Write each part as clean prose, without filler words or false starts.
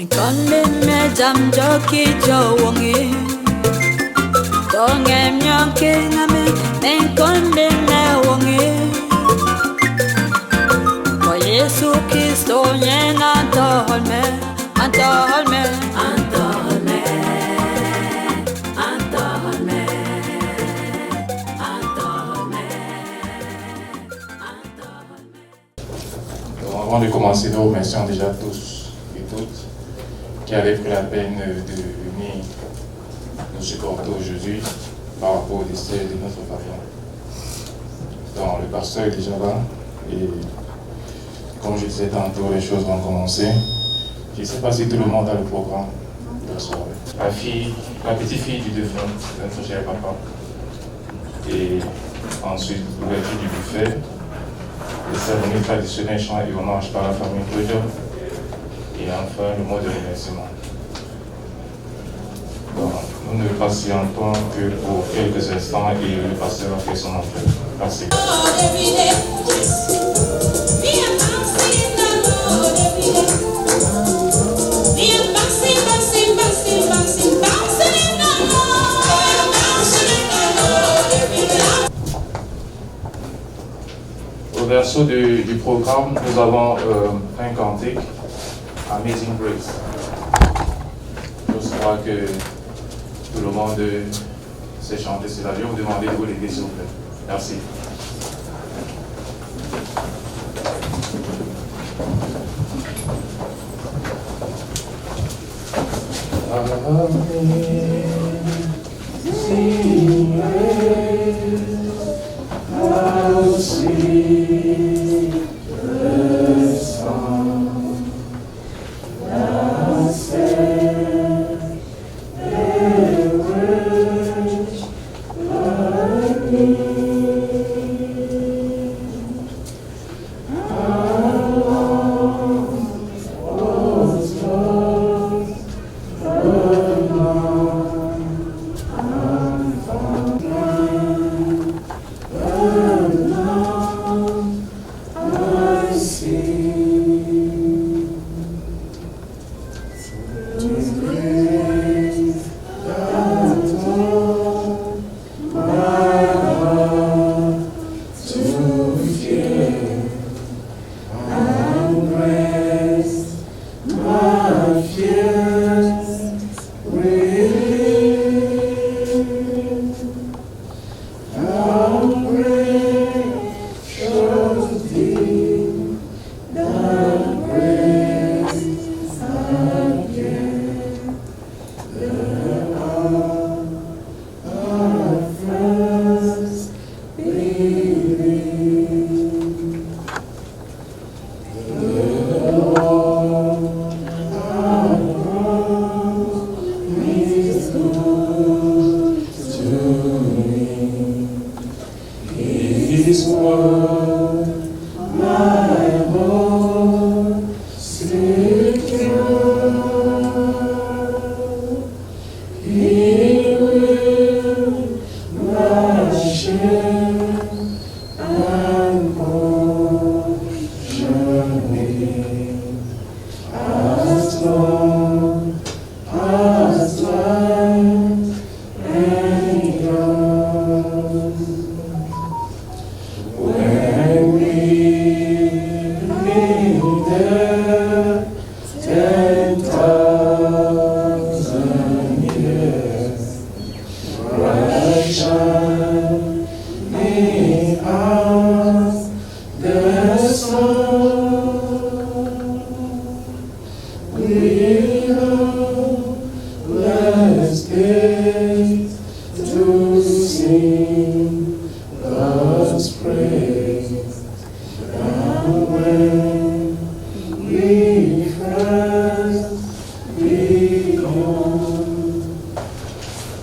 Konde me jam joki jowongi Donge mnyonke ngame konde me wongi Kwa Yesu Kristo nyena antoholme Antoholme Antoholme Antoholme Antoholme Antoholme. Avant de commencer, nous remercions déjà tous et toutes qui avaient pris la peine de venir nous supporter aujourd'hui par rapport au décès de notre papa. Donc le pasteur est déjà là et comme je disais tantôt, les choses vont commencer. Je ne sais pas si tout le monde a le programme de la soirée. La petite fille du défunt, notre cher papa. Et ensuite l'ouverture du buffet, les cérémonies traditionnelles, chants et hommages par la famille Claudio. Et enfin, le mot de remerciement. Donc, nous ne patientons que pour quelques instants et le pasteur a fait son entrée. Merci. Au verso du programme, nous avons un cantique. Amazing Grace. Je crois que tout le monde sait chanter cela. Je vais vous demander de vous l'aider, s'il vous plaît. Merci.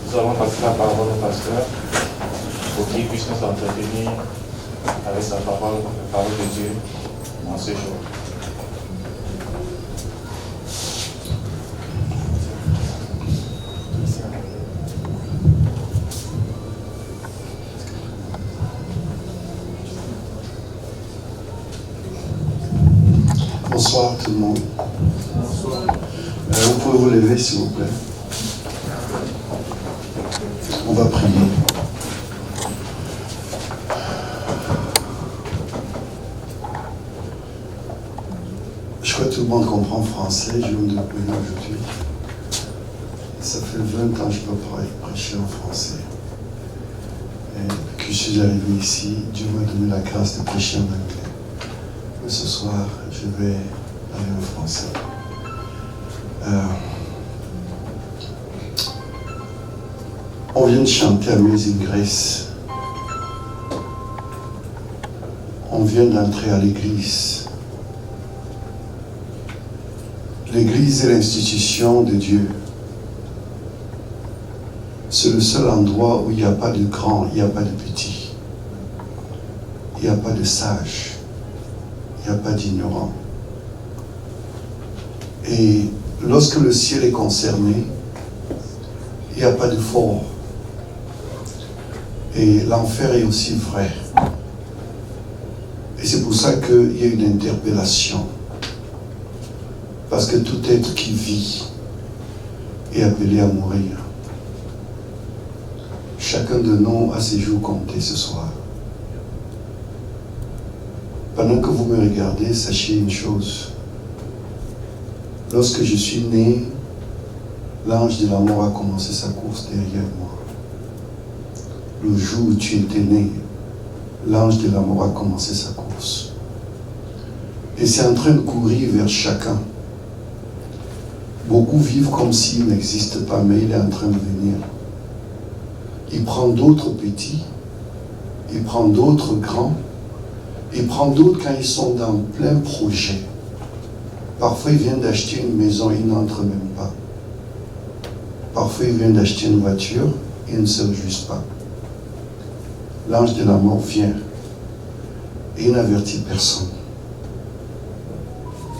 Nous allons passer la parole au pasteur pour qu'il puisse nous entretenir avec sa parole, la parole de Dieu en ce jour. Bonsoir tout le monde. Vous pouvez vous lever, s'il vous plaît. On va prier. Je crois que tout le monde comprend français. Je viens de venir aujourd'hui. Ça fait 20 ans que je peux prêcher en français. Et depuis que je suis arrivé ici, Dieu m'a donné la grâce de prêcher en anglais. Mais ce soir, je vais aller en français. On vient de chanter Amazing Grace. On vient d'entrer à l'église. L'église est l'institution de Dieu. C'est le seul endroit où il n'y a pas de grand, il n'y a pas de petit. Il n'y a pas de sage. Il n'y a pas d'ignorant. Et lorsque le ciel est concerné, il n'y a pas de fort. Et l'enfer est aussi vrai. Et c'est pour ça qu'il y a une interpellation. Parce que tout être qui vit est appelé à mourir. Chacun de nous a ses jours comptés ce soir. Pendant que vous me regardez, sachez une chose. Lorsque je suis né, l'ange de la mort a commencé sa course derrière moi. Le jour où tu étais né, l'ange de la mort a commencé sa course. Et c'est en train de courir vers chacun. Beaucoup vivent comme s'il n'existe pas, mais il est en train de venir. Il prend d'autres petits, il prend d'autres grands, il prend d'autres quand ils sont dans plein projet. Parfois, ils viennent d'acheter une maison, ils n'entrent même pas. Parfois, ils viennent d'acheter une voiture, ils ne se réjouissent pas. L'ange de la mort vient et il n'avertit personne.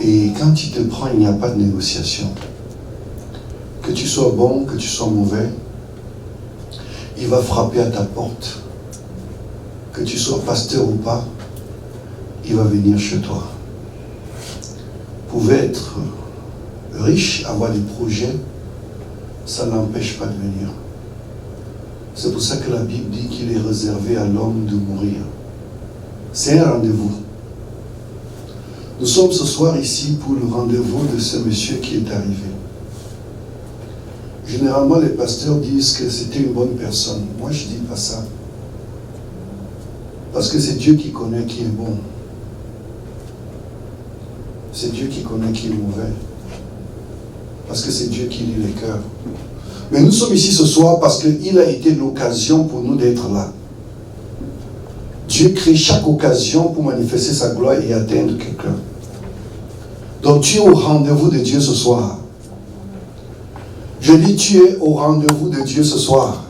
Et quand il te prend, il n'y a pas de négociation. Que tu sois bon, que tu sois mauvais, il va frapper à ta porte. Que tu sois pasteur ou pas, il va venir chez toi. Vous pouvez être riche, avoir des projets, ça n'empêche pas de venir. C'est pour ça que la Bible dit qu'il est réservé à l'homme de mourir. C'est un rendez-vous. Nous sommes ce soir ici pour le rendez-vous de ce monsieur qui est arrivé. Généralement, les pasteurs disent que c'était une bonne personne. Moi, je ne dis pas ça. Parce que c'est Dieu qui connaît qui est bon. C'est Dieu qui connaît qui est mauvais. Parce que c'est Dieu qui lit les cœurs. Mais nous sommes ici ce soir parce qu'il a été l'occasion pour nous d'être là. Dieu crée chaque occasion pour manifester sa gloire et atteindre quelqu'un. Donc tu es au rendez-vous de Dieu ce soir. Je dis, tu es au rendez-vous de Dieu ce soir.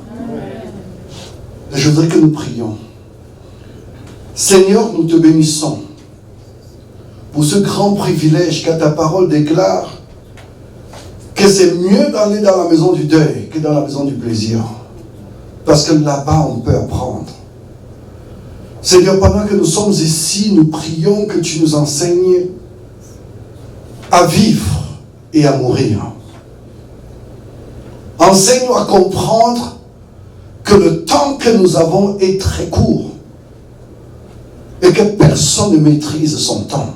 Et je voudrais que nous prions. Seigneur, nous te bénissons pour ce grand privilège que ta parole déclare que c'est mieux d'aller dans la maison du deuil que dans la maison du plaisir. Parce que là-bas, on peut apprendre. Seigneur, pendant que nous sommes ici, nous prions que tu nous enseignes à vivre et à mourir. Enseigne-nous à comprendre que le temps que nous avons est très court et que personne ne maîtrise son temps.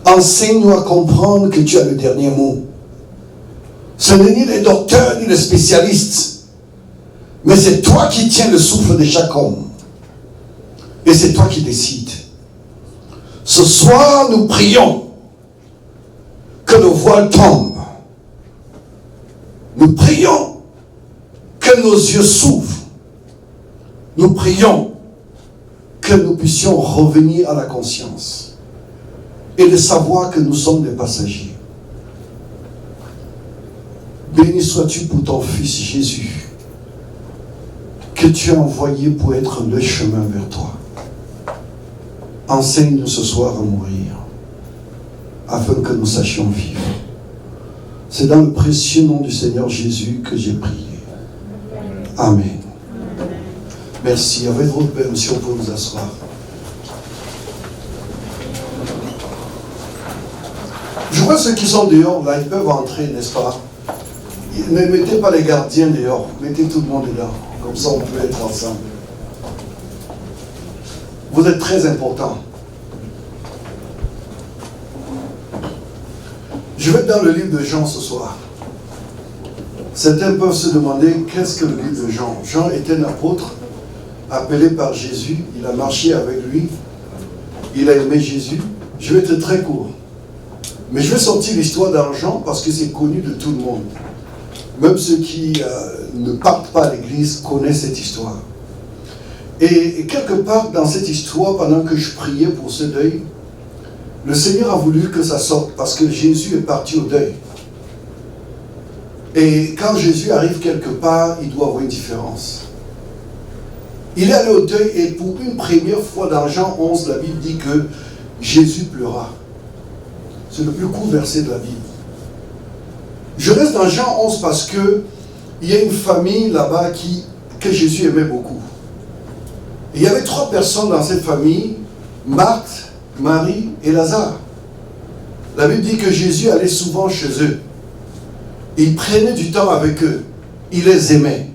Enseigne-nous à comprendre que tu as le dernier mot. Ce n'est ni les docteurs ni les spécialistes, mais c'est toi qui tiens le souffle de chaque homme. Et c'est toi qui décides. Ce soir, nous prions que le voile tombe. Nous prions que nos yeux s'ouvrent. Nous prions que nous puissions revenir à la conscience et de savoir que nous sommes des passagers. Béni sois-tu pour ton Fils Jésus, que tu as envoyé pour être le chemin vers toi. Enseigne-nous ce soir à mourir, afin que nous sachions vivre. C'est dans le précieux nom du Seigneur Jésus que j'ai prié. Amen. Merci. Avec votre permission, pour vous asseoir. Je voudrais ceux qui sont dehors, là, ils peuvent entrer, n'est-ce pas? Ne mettez pas les gardiens dehors, mettez tout le monde dedans. Comme ça, on peut être ensemble. Vous êtes très importants. Je vais être dans le livre de Jean ce soir. Certains peuvent se demander qu'est-ce que le livre de Jean. Jean était un apôtre appelé par Jésus. Il a marché avec lui. Il a aimé Jésus. Je vais être très court. Mais je vais sortir l'histoire dans Jean parce que c'est connu de tout le monde. Même ceux qui ne partent pas à l'église connaissent cette histoire. Et quelque part dans cette histoire, pendant que je priais pour ce deuil, le Seigneur a voulu que ça sorte parce que Jésus est parti au deuil. Et quand Jésus arrive quelque part, il doit avoir une différence. Il est allé au deuil et pour une première fois dans Jean 11, la Bible dit que Jésus pleura. C'est le plus court verset de la Bible. Je reste dans Jean 11 parce que il y a une famille là-bas que Jésus aimait beaucoup. Et il y avait 3 personnes dans cette famille, Marthe, Marie et Lazare. La Bible dit que Jésus allait souvent chez eux. Il prenait du temps avec eux. Il les aimait.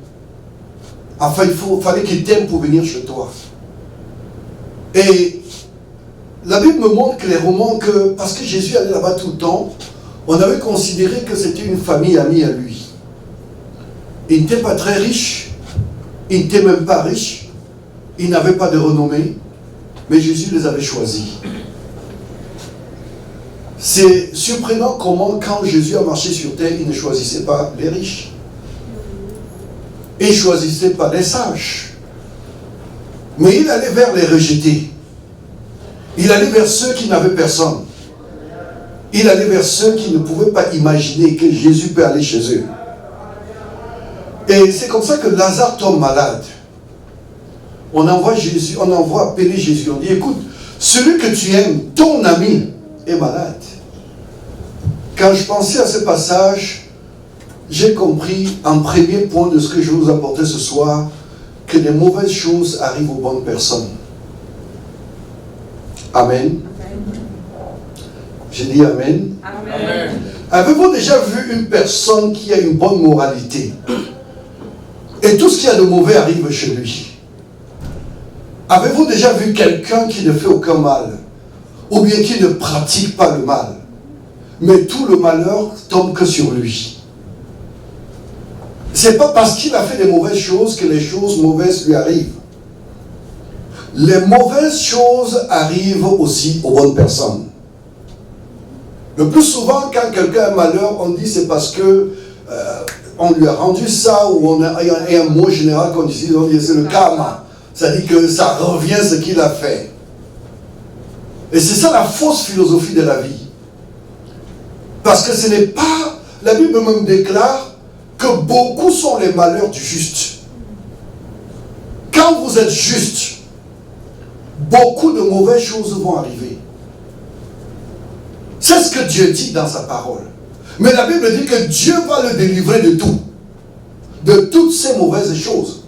Enfin, fallait qu'ils t'aiment pour venir chez toi. Et la Bible me montre clairement que, parce que Jésus allait là-bas tout le temps, on avait considéré que c'était une famille amie à lui. Il n'était pas très riche. Il n'était même pas riche. Il n'avait pas de renommée. Mais Jésus les avait choisis. C'est surprenant comment, quand Jésus a marché sur terre, il ne choisissait pas les riches. Il ne choisissait pas les sages. Mais il allait vers les rejetés. Il allait vers ceux qui n'avaient personne. Il allait vers ceux qui ne pouvaient pas imaginer que Jésus peut aller chez eux. Et c'est comme ça que Lazare tombe malade. On envoie appeler Jésus. On dit, écoute, celui que tu aimes, ton ami, est malade. Quand je pensais à ce passage, j'ai compris en premier point de ce que je vais vous apporter ce soir, que les mauvaises choses arrivent aux bonnes personnes. Amen. J'ai dit Amen. Amen. Avez-vous déjà vu une personne qui a une bonne moralité et tout ce qu'il y a de mauvais arrive chez lui? Avez-vous déjà vu quelqu'un qui ne fait aucun mal ou bien qui ne pratique pas le mal, mais tout le malheur tombe que sur lui? C'est pas parce qu'il a fait des mauvaises choses que les choses mauvaises lui arrivent. Les mauvaises choses arrivent aussi aux bonnes personnes. Le plus souvent, quand quelqu'un a un malheur, on dit c'est parce que on lui a rendu ça, ou on a un mot général qu'on dit, c'est le karma. Ça dit que ça revient ce qu'il a fait. Et c'est ça la fausse philosophie de la vie. Parce que ce n'est pas... La Bible même déclare que beaucoup sont les malheurs du juste. Quand vous êtes juste, beaucoup de mauvaises choses vont arriver. C'est ce que Dieu dit dans sa parole. Mais la Bible dit que Dieu va le délivrer de tout. De toutes ces mauvaises choses.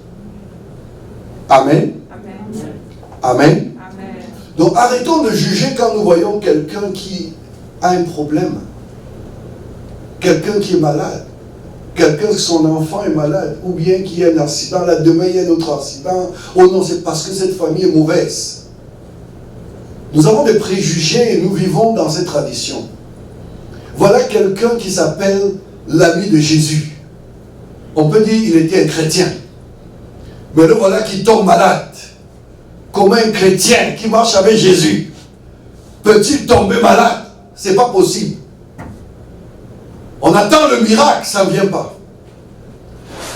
Amen. Amen. Amen. Amen. Donc arrêtons de juger quand nous voyons quelqu'un qui a un problème. Quelqu'un qui est malade. Quelqu'un que son enfant est malade. Ou bien qui a un accident. Là, demain, il y a un autre accident. Oh non, c'est parce que cette famille est mauvaise. Nous avons des préjugés et nous vivons dans cette tradition. Voilà quelqu'un qui s'appelle l'ami de Jésus. On peut dire qu'il était un chrétien. Mais le voilà qui tombe malade. Comme un chrétien qui marche avec Jésus. Peut-il tomber malade? C'est pas possible. On attend le miracle, ça ne vient pas.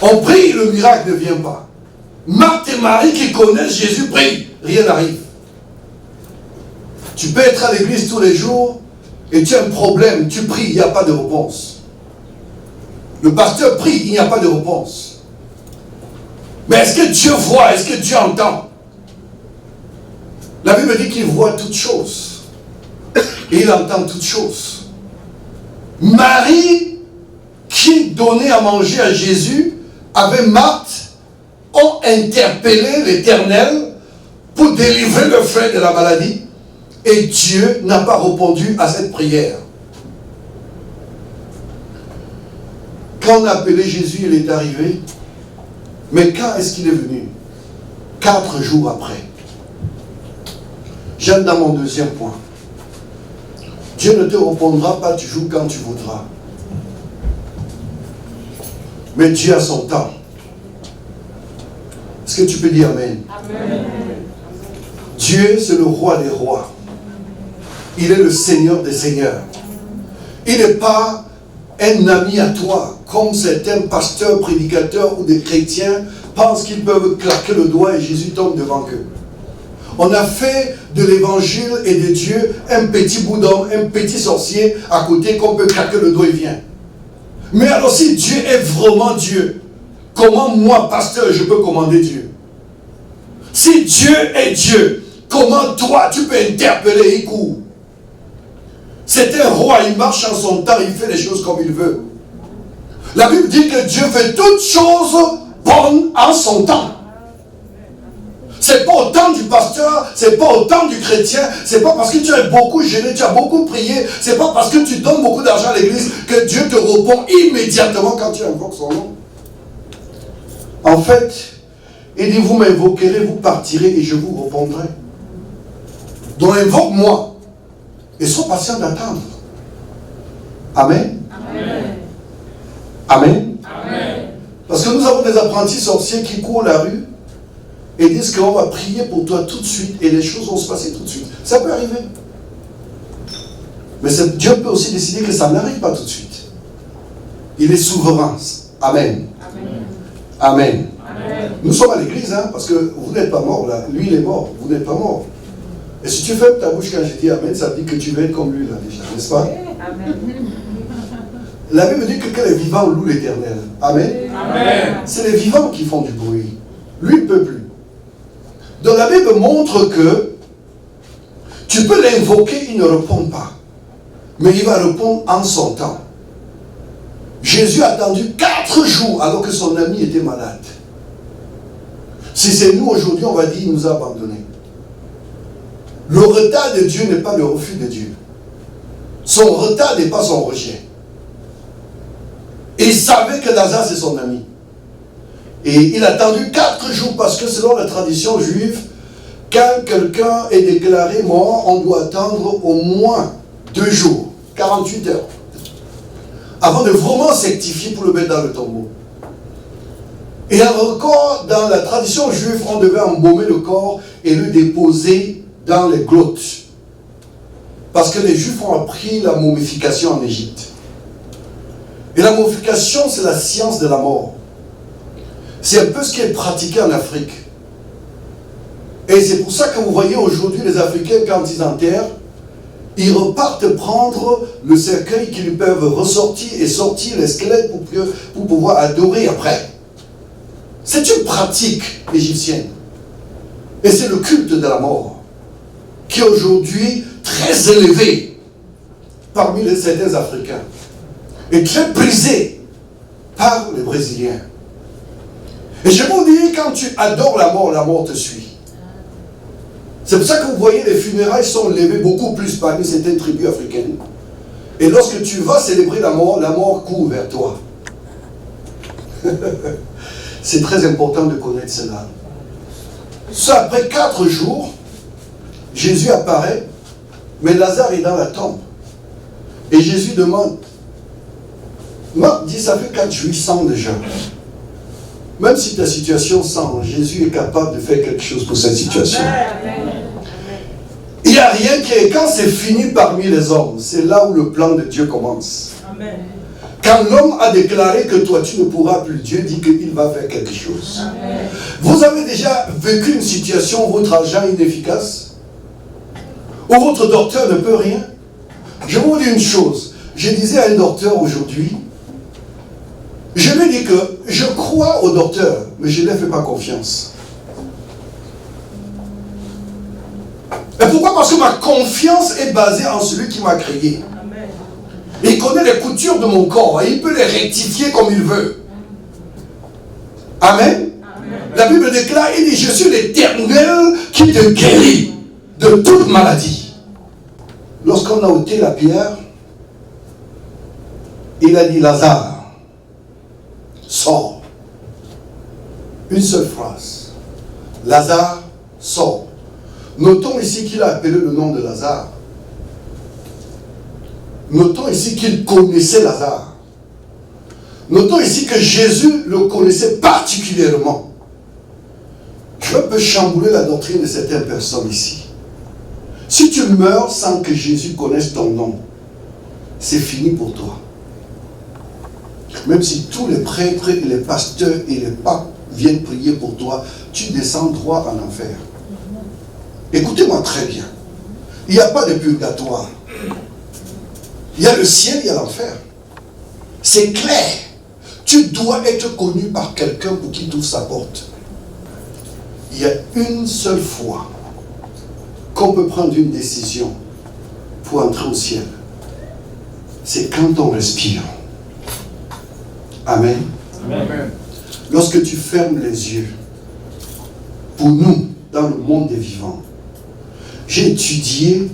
On prie, le miracle ne vient pas. Marthe et Marie qui connaissent Jésus prient, rien n'arrive. Tu peux être à l'église tous les jours et tu as un problème, tu pries, il n'y a pas de réponse. Le pasteur prie, il n'y a pas de réponse. Mais est-ce que Dieu voit? Est-ce que Dieu entend? La Bible dit qu'il voit toutes choses. Et il entend toutes choses. Marie, qui donnait à manger à Jésus, avec Marthe, ont interpellé l'Éternel pour délivrer le frère de la maladie. Et Dieu n'a pas répondu à cette prière. Quand on a appelé Jésus, il est arrivé. Mais quand est-ce qu'il est venu? 4 jours après. J'aime dans mon deuxième point. Dieu ne te répondra pas toujours quand tu voudras. Mais Dieu a son temps. Est-ce que tu peux dire Amen? Amen. Dieu, c'est le roi des rois. Il est le Seigneur des seigneurs. Il n'est pas un ami à toi, comme certains pasteurs, prédicateurs ou des chrétiens pensent qu'ils peuvent claquer le doigt et Jésus tombe devant eux. On a fait de l'évangile et de Dieu un petit bout d'homme, un petit sorcier à côté qu'on peut claquer le doigt et vient. Mais alors si Dieu est vraiment Dieu, comment moi, pasteur, je peux commander Dieu? Si Dieu est Dieu, comment toi, tu peux interpeller et court? C'est un roi, il marche en son temps, il fait les choses comme il veut. La Bible dit que Dieu fait toutes choses bonnes en son temps. C'est pas au temps du pasteur, c'est pas au temps du chrétien, c'est pas parce que tu as beaucoup jeûné, tu as beaucoup prié, c'est pas parce que tu donnes beaucoup d'argent à l'église que Dieu te répond immédiatement quand tu invoques son nom. En fait, il dit, vous m'invoquerez, vous partirez et je vous répondrai. Donc invoque-moi et sois patient d'attendre. Amen. Amen. Amen. Amen. Parce que nous avons des apprentis sorciers qui courent la rue et disent qu'on va prier pour toi tout de suite et les choses vont se passer tout de suite. Ça peut arriver. Mais Dieu peut aussi décider que ça n'arrive pas tout de suite. Il est souverain. Amen. Amen. Amen. Amen. Nous sommes à l'église, hein, parce que vous n'êtes pas mort là. Lui, il est mort. Vous n'êtes pas mort. Et si tu fermes ta bouche quand je dis Amen, ça dit que tu vas être comme lui là déjà, n'est-ce pas? Amen. La Bible dit que les vivants louent l'Éternel. Amen. Amen. C'est les vivants qui font du bruit. Lui ne peut plus. Donc la Bible montre que tu peux l'invoquer, il ne répond pas. Mais il va répondre en son temps. Jésus a attendu 4 jours alors que son ami était malade. Si c'est nous aujourd'hui, on va dire qu'il nous a abandonnés. Le retard de Dieu n'est pas le refus de Dieu. Son retard n'est pas son rejet. Et il savait que Lazare c'est son ami. Et il a attendu 4 jours parce que selon la tradition juive, quand quelqu'un est déclaré mort, on doit attendre au moins 2 jours, 48 heures, avant de vraiment certifier pour le mettre dans le tombeau. Et encore, dans la tradition juive, on devait embaumer le corps et le déposer dans les grottes. Parce que les Juifs ont appris la momification en Égypte. Et la momification, c'est la science de la mort. C'est un peu ce qui est pratiqué en Afrique. Et c'est pour ça que vous voyez aujourd'hui les Africains, quand ils enterrent, ils repartent prendre le cercueil qu'ils peuvent ressortir et sortir les squelettes pour pouvoir adorer après. C'est une pratique égyptienne. Et c'est le culte de la mort qui est aujourd'hui très élevé parmi certains Africains et très brisé par les Brésiliens. Et je vous dis, quand tu adores la mort te suit. C'est pour ça que vous voyez les funérailles sont levées beaucoup plus parmi certaines tribus africaines. Et lorsque tu vas célébrer la mort court vers toi. C'est très important de connaître cela. Ça, après 4 jours, Jésus apparaît, mais Lazare est dans la tombe. Et Jésus demande, Marc dit, ça fait 4 jours sans déjà. Même si ta situation sent, Jésus est capable de faire quelque chose pour cette situation. Il n'y a rien qui est... Quand c'est fini parmi les hommes, c'est là où le plan de Dieu commence. Amen. Quand l'homme a déclaré que toi tu ne pourras plus, Dieu dit qu'il va faire quelque chose. Amen. Vous avez déjà vécu une situation où votre argent est inefficace? Où votre docteur ne peut rien? Je vous dis une chose. Je disais à un docteur aujourd'hui, je lui ai dit que je crois au docteur, mais je ne lui fais pas confiance. Et pourquoi? Parce que ma confiance est basée en celui qui m'a créé. Amen. Il connaît les coutures de mon corps et il peut les rectifier comme il veut. Amen. Amen. La Bible déclare, il dit, je suis l'Éternel qui te guérit de toute maladie. Lorsqu'on a ôté la pierre, il a dit, Lazare, sort. Une seule phrase. Lazare sort. Notons ici qu'il a appelé le nom de Lazare. Notons ici qu'il connaissait Lazare. Notons ici que Jésus le connaissait particulièrement. Je peux chambouler la doctrine de certaines personnes ici. Si tu meurs sans que Jésus connaisse ton nom, c'est fini pour toi. Même si tous les prêtres et les pasteurs et les papes viennent prier pour toi, tu descends droit en enfer. Écoutez-moi très bien. Il n'y a pas de purgatoire. Il y a le ciel, il y a l'enfer. C'est clair. Tu dois être connu par quelqu'un pour qu'il t'ouvre sa porte. Il y a une seule fois qu'on peut prendre une décision pour entrer au ciel. C'est quand on respire. Amen. Amen. Lorsque tu fermes les yeux, pour nous, dans le monde des vivants, j'ai étudié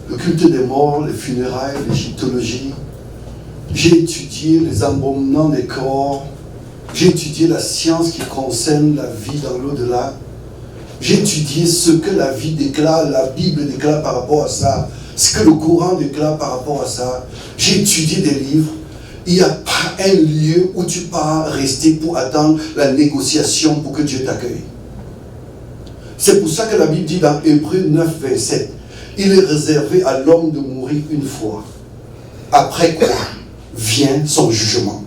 le culte des morts, les funérailles, l'égyptologie. J'ai étudié les embaumements des corps. J'ai étudié la science qui concerne la vie dans l'au-delà. J'ai étudié ce que la vie déclare, la Bible déclare par rapport à ça, ce que le Coran déclare par rapport à ça. J'ai étudié des livres. Il n'y a pas un lieu où tu peux rester pour attendre la négociation pour que Dieu t'accueille. C'est pour ça que la Bible dit dans Hébreux 9, 27, il est réservé à l'homme de mourir une fois. Après quoi vient son jugement.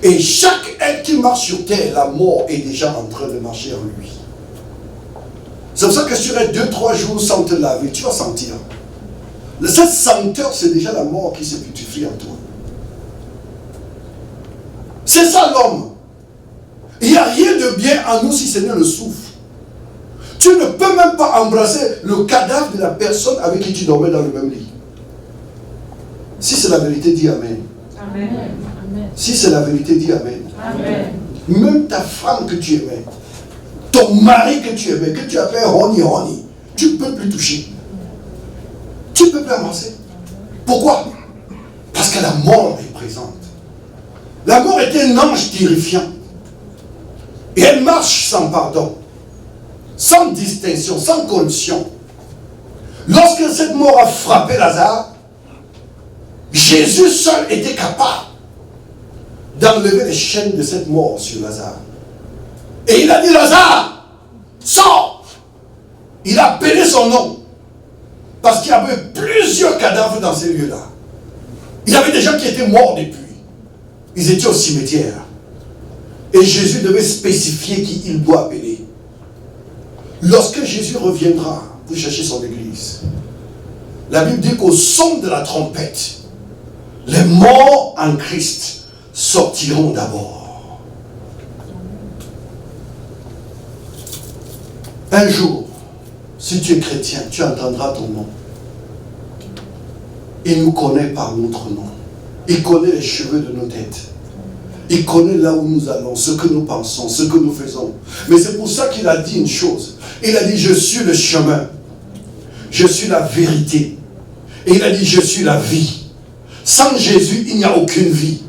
Et chaque être qui marche sur terre, la mort est déjà en train de marcher en lui. C'est pour ça que si tu restes 2-3 jours sans te laver, tu vas sentir. Cette senteur, c'est déjà la mort qui se putrifie en toi. C'est ça l'homme. Il n'y a rien de bien en nous si ce n'est le souffle. Tu ne peux même pas embrasser le cadavre de la personne avec qui tu dormais dans le même lit. Si c'est la vérité, dis Amen. Amen. Si c'est la vérité, dis Amen. Amen. Même ta femme que tu aimais, ton mari que tu aimais, que tu appelles honey, tu ne peux plus toucher. Tu ne peux plus avancer. Pourquoi? Parce que la mort est présente. La mort est un ange terrifiant. Et elle marche sans pardon, sans distinction, sans condition. Lorsque cette mort a frappé Lazare, Jésus seul était capable d'enlever les chaînes de cette mort sur Lazare. Et il a dit, Lazare, sors! Il a appelé son nom. Parce qu'il y avait plusieurs cadavres dans ces lieux-là. Il y avait des gens qui étaient morts depuis. Ils étaient au cimetière. Et Jésus devait spécifier qui il doit appeler. Lorsque Jésus reviendra pour chercher son église, la Bible dit qu'au son de la trompette, les morts en Christ sortiront d'abord. Un jour, si tu es chrétien, tu entendras ton nom. Il nous connaît par notre nom. Il connaît les cheveux de nos têtes. Il connaît là où nous allons, ce que nous pensons, ce que nous faisons. Mais c'est pour ça qu'il a dit une chose. Il a dit, je suis le chemin. Je suis la vérité. Et il a dit, je suis la vie. Sans Jésus, il n'y a aucune vie.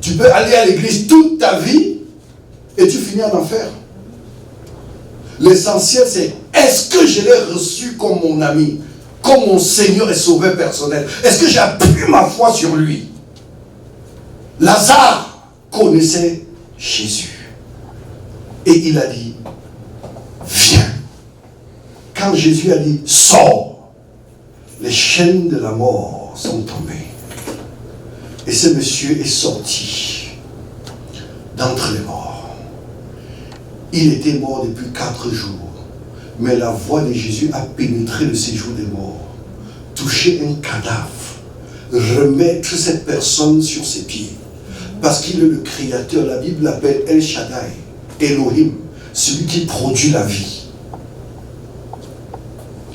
Tu peux aller à l'église toute ta vie et tu finis en enfer. L'essentiel, c'est est-ce que je l'ai reçu comme mon ami, comme mon Seigneur et Sauveur personnel? Est-ce que j'ai appuyé ma foi sur lui? Lazare connaissait Jésus. Et il a dit, viens. Quand Jésus a dit, sors, les chaînes de la mort sont tombées. Et ce monsieur est sorti d'entre les morts. Il était mort depuis 4 jours. Mais la voix de Jésus a pénétré le séjour des morts. Toucher un cadavre. Remettre cette personne sur ses pieds. Parce qu'il est le créateur. La Bible l'appelle El Shaddai, Elohim, celui qui produit la vie.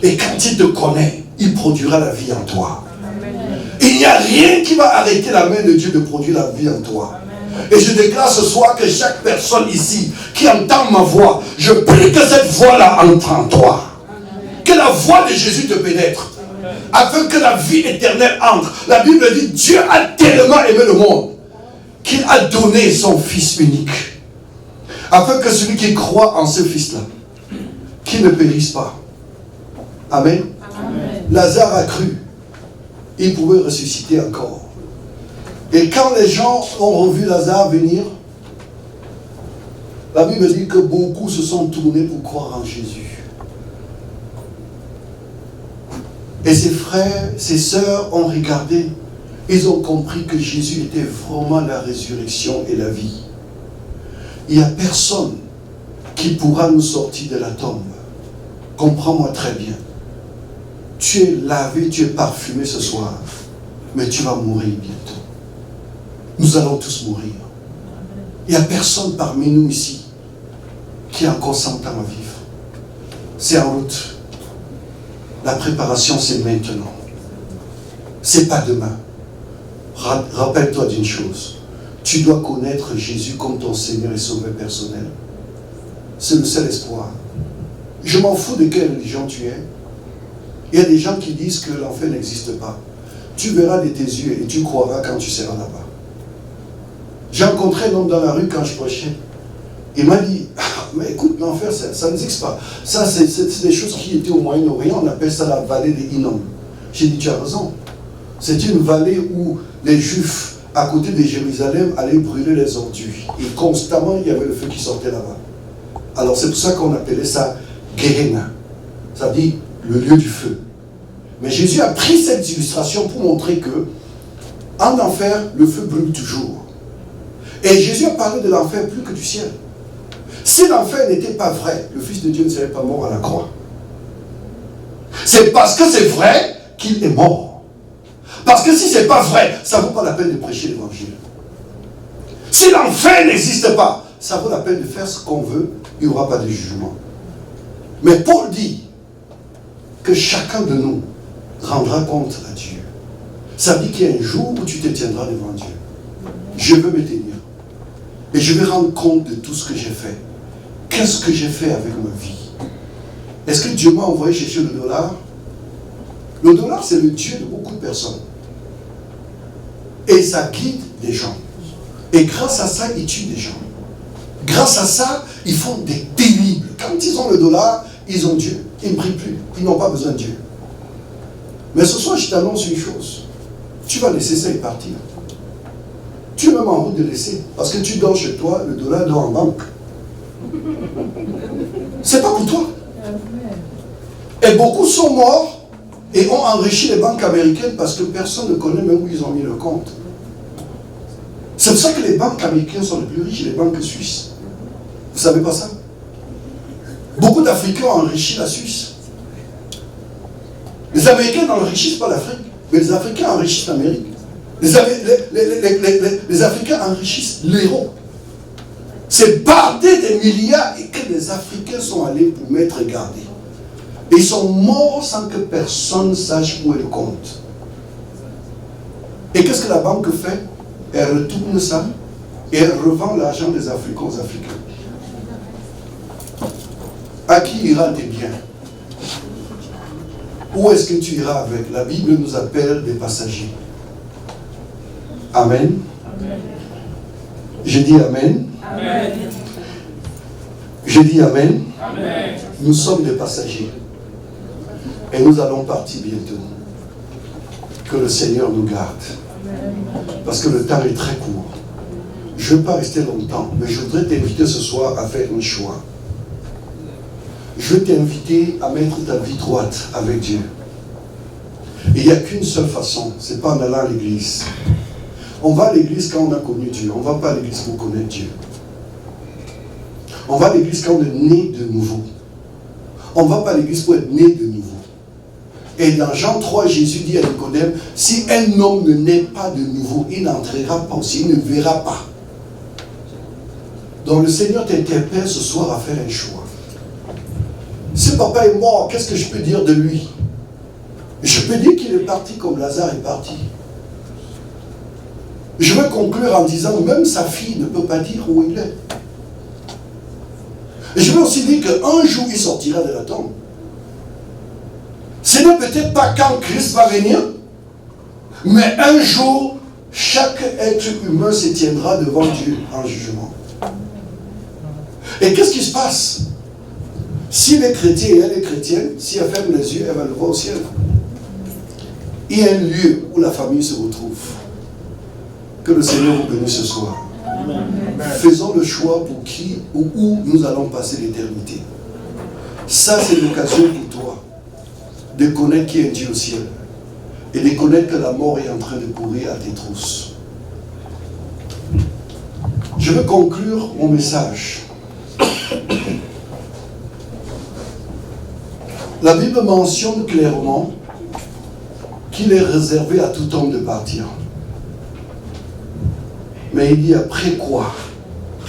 Et quand il te connaît, il produira la vie en toi. Il n'y a rien qui va arrêter la main de Dieu de produire la vie en toi. Et je déclare ce soir que chaque personne ici qui entend ma voix, je prie que cette voix-là entre en toi. Que la voix de Jésus te pénètre. Afin que la vie éternelle entre. La Bible dit, Dieu a tellement aimé le monde qu'il a donné son Fils unique, afin que celui qui croit en ce Fils-là, qu'il ne périsse pas. Amen. Amen. Lazare a cru. Il pouvait ressusciter encore. Et quand les gens ont revu Lazare venir, la Bible dit que beaucoup se sont tournés pour croire en Jésus. Et ses frères, ses sœurs ont regardé. Ils ont compris que Jésus était vraiment la résurrection et la vie. Il n'y a personne qui pourra nous sortir de la tombe. Comprends-moi très bien. Tu es lavé, tu es parfumé ce soir, mais tu vas mourir bientôt. Nous allons tous mourir. Il n'y a personne parmi nous ici qui a encore 100 ans à vivre. C'est en route. La préparation, c'est maintenant. C'est pas demain. Rappelle-toi d'une chose. Tu dois connaître Jésus comme ton Seigneur et Sauveur personnel. C'est le seul espoir. Je m'en fous de quelle religion tu es. Il y a des gens qui disent que l'enfer n'existe pas. Tu verras de tes yeux et tu croiras quand tu seras là-bas. J'ai rencontré un homme dans la rue quand je prêchais. Il m'a dit, mais écoute, l'enfer, ça n'existe pas. Ça, c'est des choses qui étaient au Moyen-Orient. On appelle ça la vallée des Hinnom. J'ai dit, tu as raison. C'est une vallée où les Juifs, à côté de Jérusalem, allaient brûler les ordures. Et constamment, il y avait le feu qui sortait là-bas. Alors, c'est pour ça qu'on appelait ça Gehenna. Ça dit le lieu du feu. Mais Jésus a pris cette illustration pour montrer que, en enfer, le feu brûle toujours. Et Jésus a parlé de l'enfer plus que du ciel. Si l'enfer n'était pas vrai, le Fils de Dieu ne serait pas mort à la croix. C'est parce que c'est vrai qu'il est mort. Parce que si ce n'est pas vrai, ça ne vaut pas la peine de prêcher l'évangile. Si l'enfer n'existe pas, ça vaut la peine de faire ce qu'on veut, il n'y aura pas de jugement. Mais Paul dit que chacun de nous rendra compte à Dieu. Ça dit qu'il y a un jour où tu te tiendras devant Dieu. Je veux me tenir. Et je vais rendre compte de tout ce que j'ai fait. Qu'est-ce que j'ai fait avec ma vie? Est-ce que Dieu m'a envoyé chercher le dollar? Le dollar, c'est le Dieu de beaucoup de personnes. Et ça guide des gens. Et grâce à ça, ils tuent des gens. Grâce à ça, ils font des terribles. Quand ils ont le dollar, ils ont Dieu. Ils ne prient plus. Ils n'ont pas besoin de Dieu. Mais ce soir, je t'annonce une chose. Tu vas laisser ça et partir. Tu es même en route de laisser. Parce que tu dors chez toi, le dollar dort en banque. C'est pas pour toi. Et beaucoup sont morts et ont enrichi les banques américaines parce que personne ne connaît même où ils ont mis le compte. C'est pour ça que les banques américaines sont les plus riches, les banques suisses. Vous ne savez pas ça? Beaucoup d'Africains ont enrichi la Suisse. Les Américains n'enrichissent pas l'Afrique, mais les Africains enrichissent l'Amérique. Les Africains enrichissent l'euro. C'est bardé des milliards et que les Africains sont allés pour mettre gardé. Et ils sont morts sans que personne sache où est le compte. Et qu'est-ce que la banque fait? Elle retourne ça et elle revend l'argent des Africains aux Africains. À qui ira tes biens? Où est-ce que tu iras avec? La Bible nous appelle des passagers. Amen. Amen. Je dis Amen. Amen. Je dis Amen. Amen. Nous sommes des passagers. Et nous allons partir bientôt. Que le Seigneur nous garde. Amen. Parce que le temps est très court. Je ne veux pas rester longtemps, mais je voudrais t'inviter ce soir à faire un choix. Je veux t'inviter à mettre ta vie droite avec Dieu. Et il n'y a qu'une seule façon, c'est pas en allant à l'église. On va à l'église quand on a connu Dieu. On ne va pas à l'église pour connaître Dieu. On va à l'église quand on est né de nouveau. On ne va pas à l'église pour être né de nouveau. Et dans Jean 3, Jésus dit à Nicodème, si un homme ne naît pas de nouveau, il n'entrera pas aussi, il ne verra pas. Donc le Seigneur t'interpelle ce soir à faire un choix. Si papa est mort, qu'est-ce que je peux dire de lui? Je peux dire qu'il est parti comme Lazare est parti. Je vais conclure en disant, même sa fille ne peut pas dire où il est. Et je vais aussi dire qu'un jour, il sortira de la tombe. Ce n'est peut-être pas quand Christ va venir, mais un jour, chaque être humain se tiendra devant Dieu en jugement. Et qu'est-ce qui se passe? S'il est chrétien et elle est chrétienne, si elle ferme les yeux, elle va le voir au ciel. Il y a un lieu où la famille se retrouve. Que le Seigneur vous bénisse ce soir. Amen. Faisons le choix pour qui ou où nous allons passer l'éternité. Ça, c'est l'occasion pour toi de connaître qui est Dieu au ciel et de connaître que la mort est en train de courir à tes trousses. Je veux conclure mon message. La Bible mentionne clairement qu'il est réservé à tout homme de partir. Mais il dit après quoi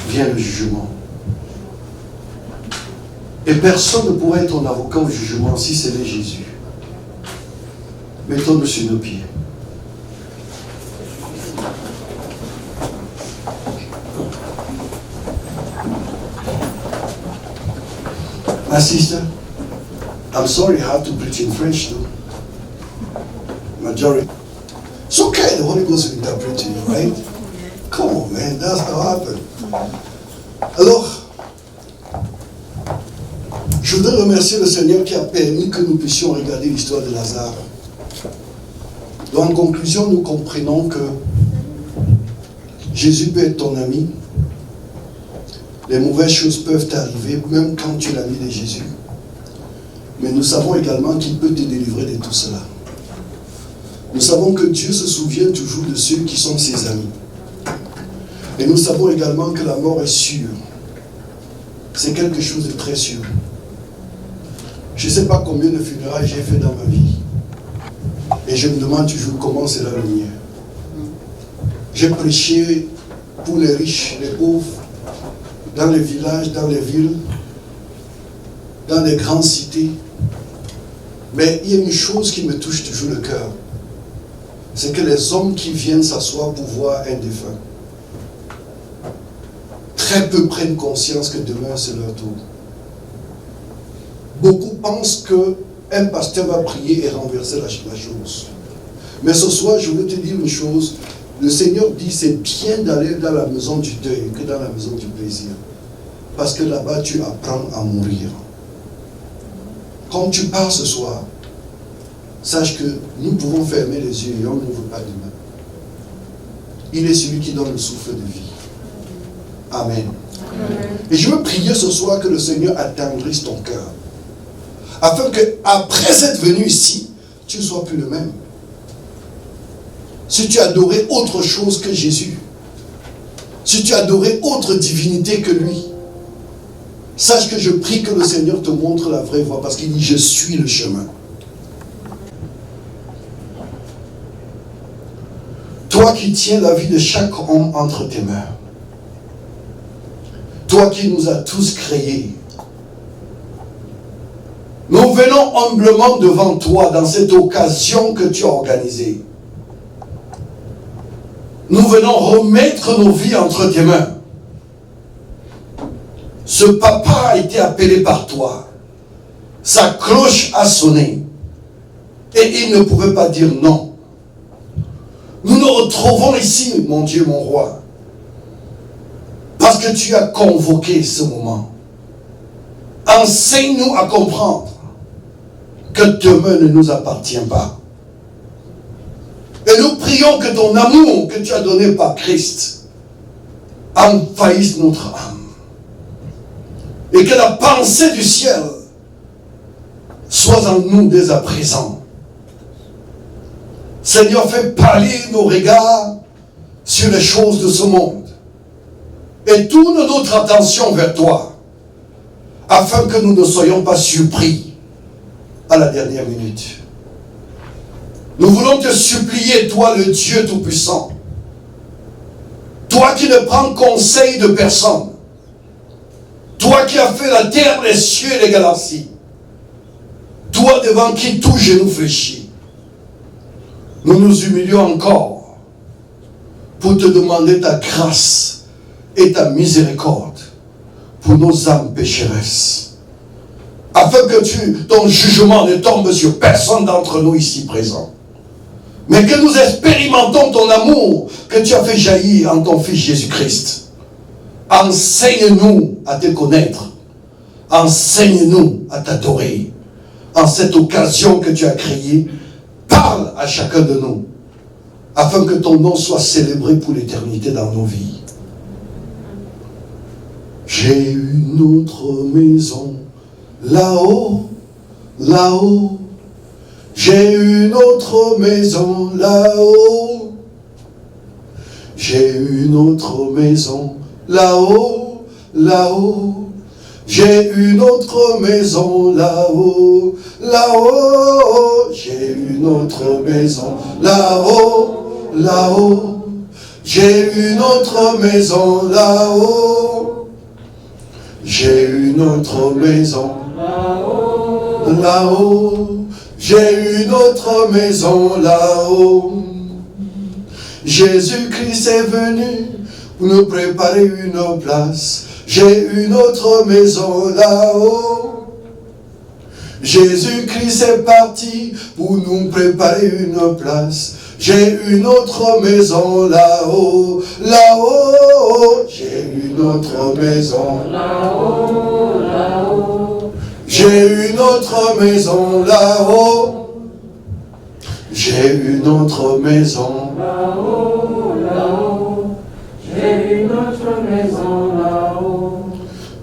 vient le jugement. Et personne ne pourra être ton avocat au jugement si ce n'est Jésus. Mettons-nous sur nos pieds. My sister, I'm sorry I have to preach in French too. Majority. It's okay, the Holy Ghost will interpret to you, right? Come on, man, that's how it happened. Alors, je voudrais remercier le Seigneur qui a permis que nous puissions regarder l'histoire de Lazare. Donc, en conclusion, nous comprenons que Jésus peut être ton ami. Les mauvaises choses peuvent t'arriver, même quand tu es l'ami de Jésus. Mais nous savons également qu'il peut te délivrer de tout cela. Nous savons que Dieu se souvient toujours de ceux qui sont ses amis. Et nous savons également que la mort est sûre. C'est quelque chose de très sûr. Je ne sais pas combien de funérailles j'ai fait dans ma vie. Et je me demande toujours comment sera le mien. J'ai prêché pour les riches, les pauvres, dans les villages, dans les villes, dans les grandes cités. Mais il y a une chose qui me touche toujours le cœur. C'est que les hommes qui viennent s'asseoir pour voir un défunt, très peu prennent conscience que demain c'est leur tour. Beaucoup pensent qu'un pasteur va prier et renverser la chose. Mais ce soir, je veux te dire une chose. Le Seigneur dit c'est bien d'aller dans la maison du deuil que dans la maison du plaisir. Parce que là-bas, tu apprends à mourir. Quand tu pars ce soir, sache que nous pouvons fermer les yeux et on n'ouvre pas les mains. Il est celui qui donne le souffle de vie. Amen. Amen. Et je veux prier ce soir que le Seigneur attendrisse ton cœur. Afin que, après être venu ici, tu ne sois plus le même. Si tu adorais autre chose que Jésus, si tu adorais autre divinité que lui, sache que je prie que le Seigneur te montre la vraie voie, parce qu'il dit, je suis le chemin. Toi qui tiens la vie de chaque homme entre tes mains, toi qui nous as tous créés, nous venons humblement devant toi dans cette occasion que tu as organisée. Nous venons remettre nos vies entre tes mains. Ce papa a été appelé par toi. Sa cloche a sonné. Et il ne pouvait pas dire non. Nous nous retrouvons ici, mon Dieu, mon roi. Parce que tu as convoqué ce moment. Enseigne-nous à comprendre que demain ne nous appartient pas. Et nous prions que ton amour que tu as donné par Christ envahisse notre âme. Et que la pensée du ciel soit en nous dès à présent. Seigneur, fais parler nos regards sur les choses de ce monde. Et tourne notre attention vers toi, afin que nous ne soyons pas surpris à la dernière minute. Nous voulons te supplier, toi le Dieu Tout-Puissant, toi qui ne prends conseil de personne, toi qui as fait la terre, les cieux et les galaxies, toi devant qui tout genou fléchit, nous nous humilions encore pour te demander ta grâce et ta miséricorde pour nos âmes pécheresses, afin que ton jugement ne tombe sur personne d'entre nous ici présents, Mais que nous expérimentons ton amour que tu as fait jaillir en ton Fils Jésus-Christ. Enseigne-nous à te connaître. Enseigne-nous à t'adorer. En cette occasion que tu as créée, parle à chacun de nous, afin que ton nom soit célébré pour l'éternité dans nos vies. J'ai une autre maison, là-haut, là-haut. J'ai une autre maison, là-haut. J'ai une autre maison, là-haut, là-haut. J'ai une autre maison, là-haut, là-haut. J'ai une autre maison, là-haut, là-haut. J'ai une autre maison, là-haut. J'ai une autre maison, là-haut. J'ai une autre maison, là-haut. Jésus-Christ est venu pour nous préparer une place. J'ai une autre maison là-haut. Jésus-Christ est parti pour nous préparer une place. J'ai une autre maison là-haut, là-haut. J'ai une autre maison là-haut, là-haut. J'ai une autre maison là-haut. J'ai une autre maison là-haut, là-haut. J'ai une autre maison là-haut.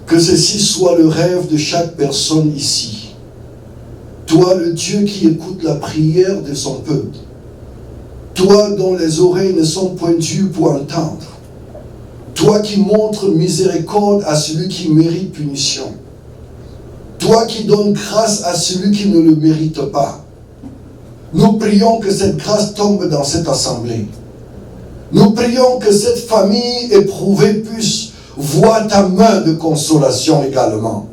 Que ceci soit le rêve de chaque personne ici. Toi, le Dieu qui écoute la prière de son peuple. Toi dont les oreilles ne sont pointues pour entendre. Toi qui montres miséricorde à celui qui mérite punition. Toi qui donnes grâce à celui qui ne le mérite pas. Nous prions que cette grâce tombe dans cette assemblée. Nous prions que cette famille éprouvée puisse voir ta main de consolation également.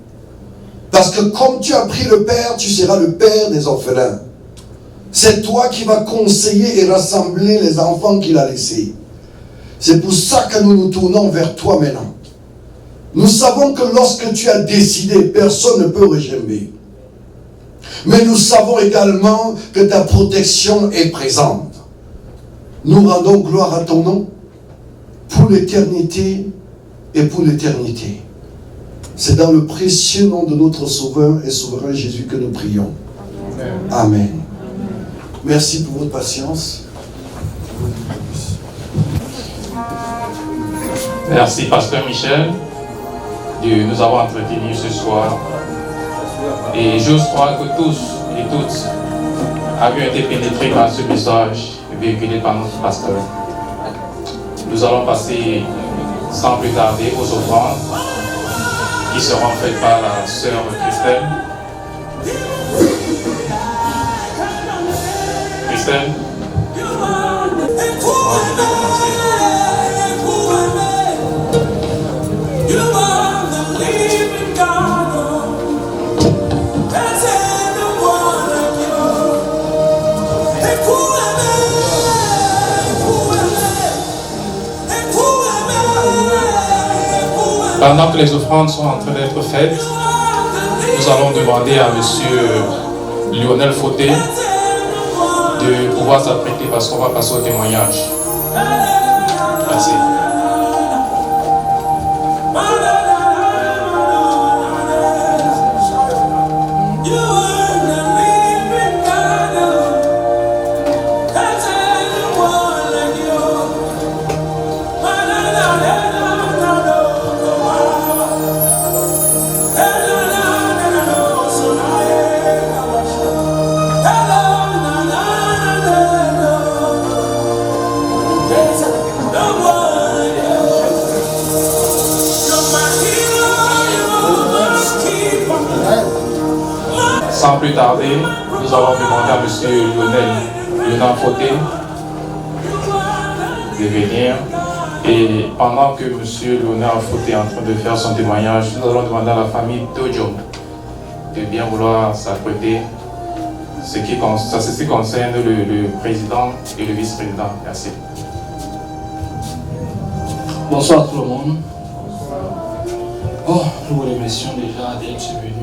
Parce que comme tu as pris le Père, tu seras le Père des orphelins. C'est toi qui vas conseiller et rassembler les enfants qu'il a laissés. C'est pour ça que nous nous tournons vers toi maintenant. Nous savons que lorsque tu as décidé, personne ne peut régimer. Mais nous savons également que ta protection est présente. Nous rendons gloire à ton nom pour l'éternité et pour l'éternité. C'est dans le précieux nom de notre Sauveur et Souverain Jésus que nous prions. Amen. Amen. Merci pour votre patience. Merci, Pasteur Michel, de nous avoir entretenus ce soir. Et j'ose croire que tous et toutes avions été pénétrés par ce message véhiculé par notre pasteur. Nous allons passer sans plus tarder aux offrandes qui seront faites par la sœur Christelle. Christelle. Pendant que les offrandes sont en train d'être faites, nous allons demander à M. Lionel Fauté de pouvoir s'apprêter parce qu'on va passer au témoignage. Merci. Sans plus tarder, nous allons demander à M. Lionel Fauté de venir. Et pendant que M. Lionel Fauté est en train de faire son témoignage, nous allons demander à la famille Tojo de bien vouloir s'apprêter. Ce qui concerne le président et le vice-président. Merci. Bonsoir tout le monde. Oh, nous vous remercions déjà d'être venus.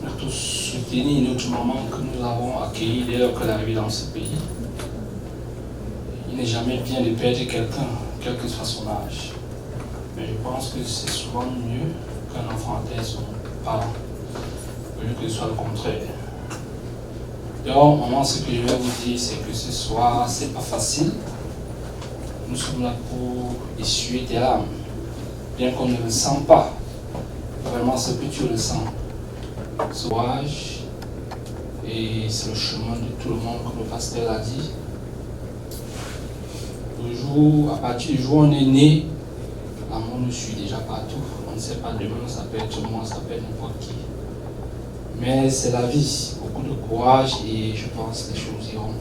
À tous ceux soutenir notre maman que nous avons accueillie dès qu'elle est arrivée dans ce pays. Il n'est jamais bien de perdre quelqu'un, quel que soit son âge. Mais je pense que c'est souvent mieux qu'un enfant atteigne son parent, au lieu que ce soit le contraire. Donc, maman, ce que je vais vous dire, c'est que ce soir, c'est pas facile. Nous sommes là pour essuyer tes larmes, bien qu'on ne le sent pas. Vraiment, ce que tu ressens, ce courage, et c'est le chemin de tout le monde, comme le pasteur l'a dit. À partir du jour où on est né, l'amour nous suit déjà partout. On ne sait pas demain, ça peut être moi, ça peut être n'importe qui. Mais c'est la vie, beaucoup de courage et je pense que les choses iront.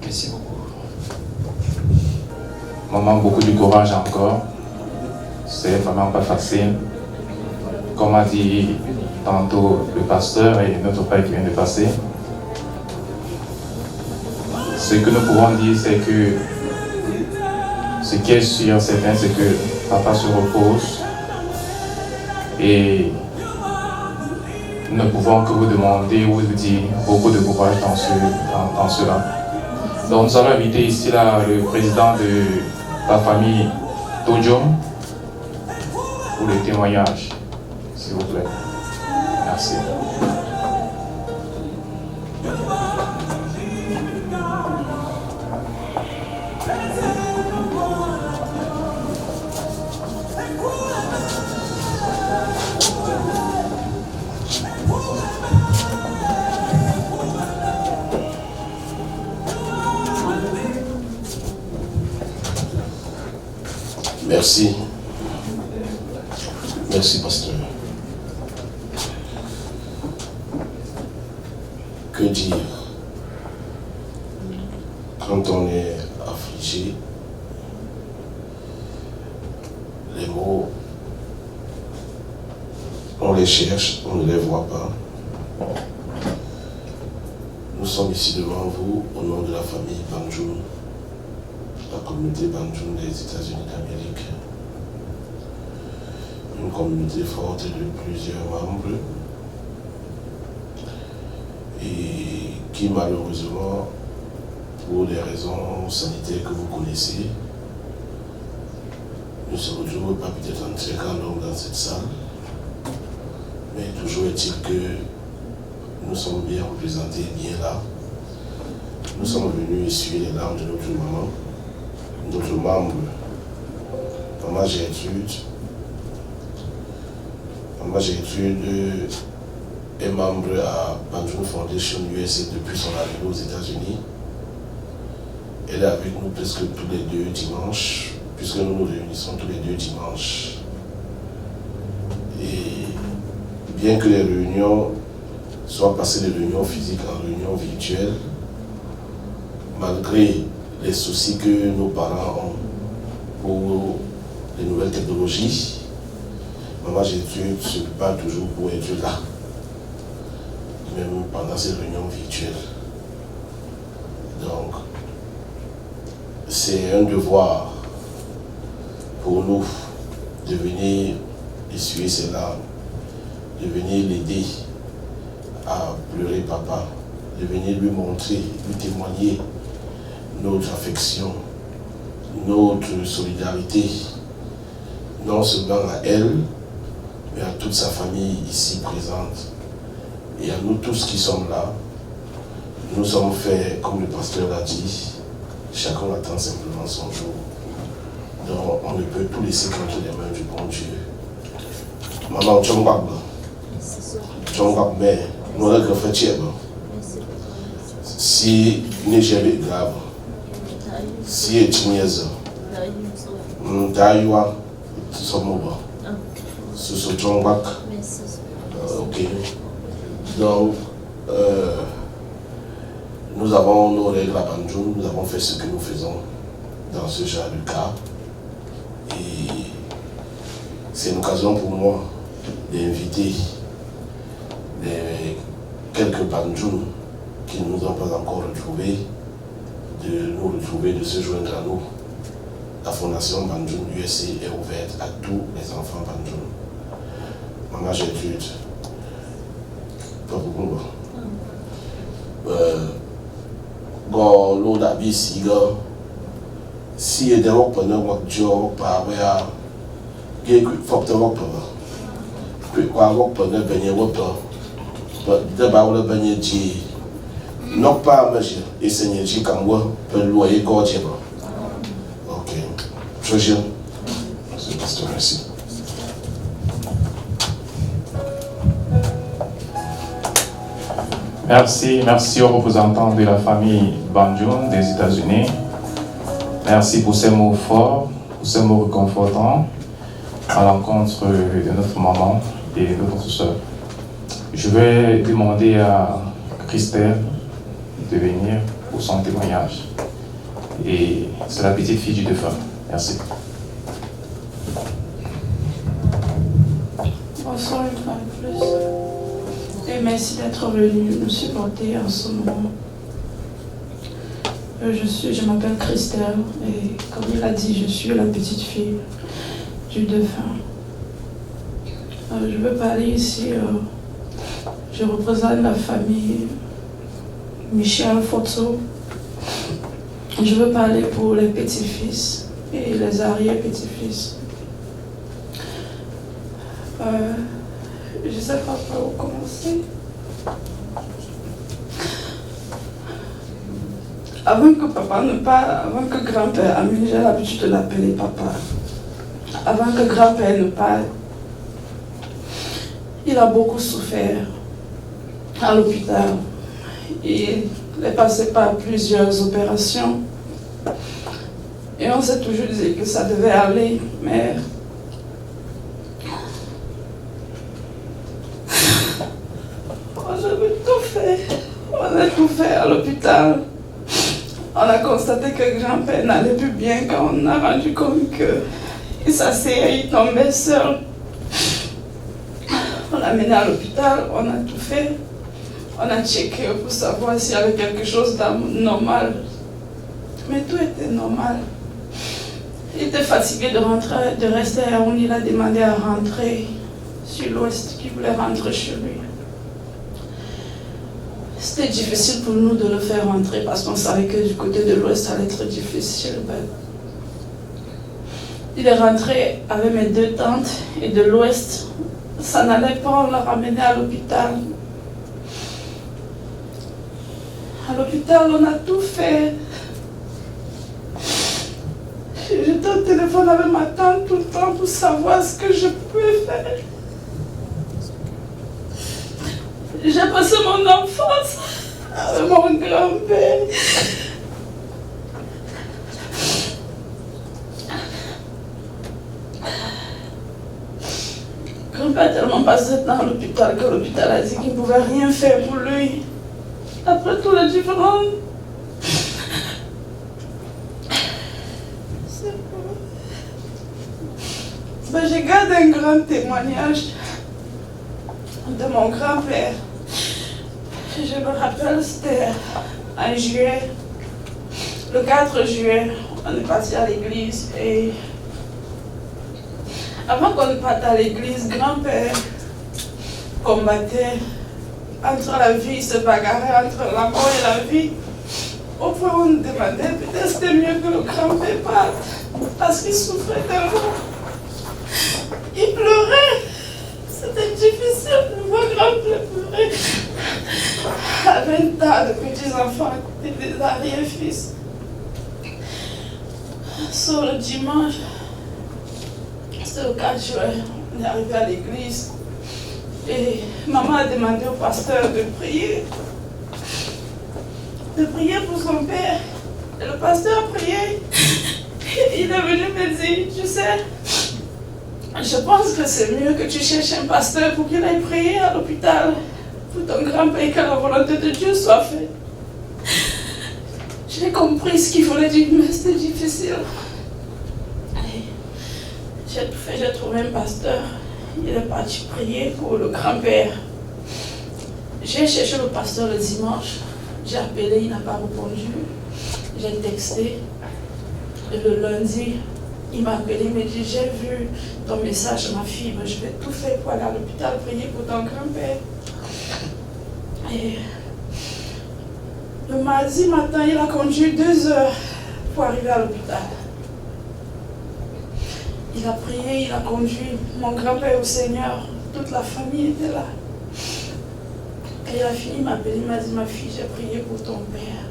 Merci beaucoup. Maman, beaucoup de courage encore. C'est vraiment pas facile. Comme a dit tantôt le pasteur et notre père qui vient de passer, ce que nous pouvons dire, c'est que ce qui est sûr, certain, c'est que papa se repose et nous ne pouvons que vous demander ou vous dire beaucoup de courage dans cela. Donc nous allons inviter ici là, le président de la famille Todjom pour le témoignage, s'il vous plaît. Merci. Merci. Merci, pasteur. Que dire? Quand on est affligé, les mots, on les cherche, on ne les voit pas. Nous sommes ici devant vous au nom de la famille Banjoun, la communauté Banjoun des États-Unis d'Amérique. Une communauté forte de plusieurs membres et qui malheureusement, pour des raisons sanitaires que vous connaissez, ne se retrouve pas peut-être en très grand nombre dans cette salle, mais toujours est-il que nous sommes bien représentés, bien là. Nous sommes venus essuyer les larmes de notre maman, notre membre, Maman Gertrude. Maman Gertrude est membre à Banjoun Foundation USA depuis son arrivée aux États-Unis. Elle est avec nous presque tous les 2 dimanches, puisque nous nous réunissons tous les 2 dimanches. Et bien que les réunions soient passées de réunions physiques en réunions virtuelles, malgré les soucis que nos parents ont pour les nouvelles technologies, Maman Gertrude se bat toujours pour être là, même pendant ces réunions virtuelles. Donc, c'est un devoir pour nous de venir essuyer ses larmes, de venir l'aider à pleurer papa, de venir lui montrer, lui témoigner notre affection, notre solidarité, non seulement à elle, mais à toute sa famille ici présente et à nous tous qui sommes là. Nous sommes faits, comme le pasteur l'a dit, chacun attend simplement son jour. Donc on ne peut tout laisser entre les mains du bon Dieu. Maman, mais nous avons fait si n'est grave, si est niaise, d'ailleurs, sous ce ok. Donc, nous avons nos règles à Banjoun, nous avons fait ce que nous faisons dans ce genre de cas. Et c'est une occasion pour moi d'inviter quelques Banjoun qui ne nous ont pas encore retrouvés, de nous retrouver, de se joindre à nous. La fondation Banjoun USA est ouverte à tous les enfants Banjoun. Maman Gertrude, pas beaucoup. l'eau d'habit siga. Si il y a des gens qui ont dit par là, il y a des gens qui ont dit non pas monsieur et Seigneur Dieu comme moi peut loyer gorge. Ok. Monsieur pasteur, merci. Merci aux représentants de la famille Banjoun des États-Unis. Merci pour ces mots forts, pour ces mots réconfortants à l'encontre de notre maman et de notre soeur. Je vais demander à Christelle de venir pour son témoignage. Et c'est la petite fille du défunt. Merci. Bonsoir une fois de plus. Et merci d'être venu nous supporter en ce moment. Je m'appelle Christelle et comme il a dit, je suis la petite fille du défunt. Je veux parler ici, je représente la famille Michel Fotso. Je veux parler pour les petits-fils et les arrière-petits-fils. Je ne sais pas par où commencer. Avant que papa ne parte, avant que grand-père, Amélie, j'ai l'habitude de l'appeler papa. Avant que grand-père ne parte, il a beaucoup souffert à l'hôpital. Il est passé par plusieurs opérations. Et on s'est toujours dit que ça devait aller, mais on avait tout fait. On a tout fait à l'hôpital. On a constaté que grand-père n'allait plus bien quand on a rendu compte qu'il s'asseyait, il tombait seul. On l'a amené à l'hôpital, on a tout fait. On a checké pour savoir s'il y avait quelque chose d'anormal. Mais tout était normal. Il était fatigué de rester à Yaoundé. Il a demandé à rentrer sur l'ouest, qu'il voulait rentrer chez lui. C'était difficile pour nous de le faire rentrer parce qu'on savait que du côté de l'ouest, ça allait être difficile. Il est rentré avec mes deux tantes et de l'ouest. Ça n'allait pas, on l'a ramené à l'hôpital. À l'hôpital, on a tout fait. J'étais au téléphone avec ma tante tout le temps pour savoir ce que je pouvais faire. J'ai passé mon enfance avec mon grand-père. Grand-père a tellement passé de temps à l'hôpital que l'hôpital a dit qu'il ne pouvait rien faire pour lui. Après tout le différent. Ben, j'ai gardé un grand témoignage de mon grand-père. Je me rappelle, c'était en juillet, le 4 juillet, on est parti à l'église et avant qu'on parte à l'église, grand-père combattait entre la vie, il se bagarrait entre la mort et la vie. Au point où on nous demandait, peut-être c'était mieux que le grand-père parte, parce qu'il souffrait tellement. Il pleurait. C'était difficile de voir grand-père pleurer. Avec un tas de petits-enfants à côté des arrière-fils. Sur le dimanche, c'était le 4 juin, on est arrivé à l'église. Et maman a demandé au pasteur de prier pour son père. Et le pasteur a prié. Il est venu me dire, tu sais, je pense que c'est mieux que tu cherches un pasteur pour qu'il aille prier à l'hôpital pour ton grand-père, que la volonté de Dieu soit faite. J'ai compris ce qu'il voulait dire, mais c'était difficile. J'ai tout fait, j'ai trouvé un pasteur. Il est parti prier pour le grand-père. J'ai cherché le pasteur le dimanche. J'ai appelé, il n'a pas répondu. J'ai texté. Et le lundi, il m'a appelé, il m'a dit, j'ai vu ton message, ma fille, mais je vais tout faire pour aller à l'hôpital prier pour ton grand-père. Et Le mardi matin, il a conduit 2 heures pour arriver à l'hôpital. Il a prié, il a conduit mon grand-père au Seigneur. Toute la famille était là. Et il a fini, il m'a appelé, il m'a dit, ma fille, j'ai prié pour ton père.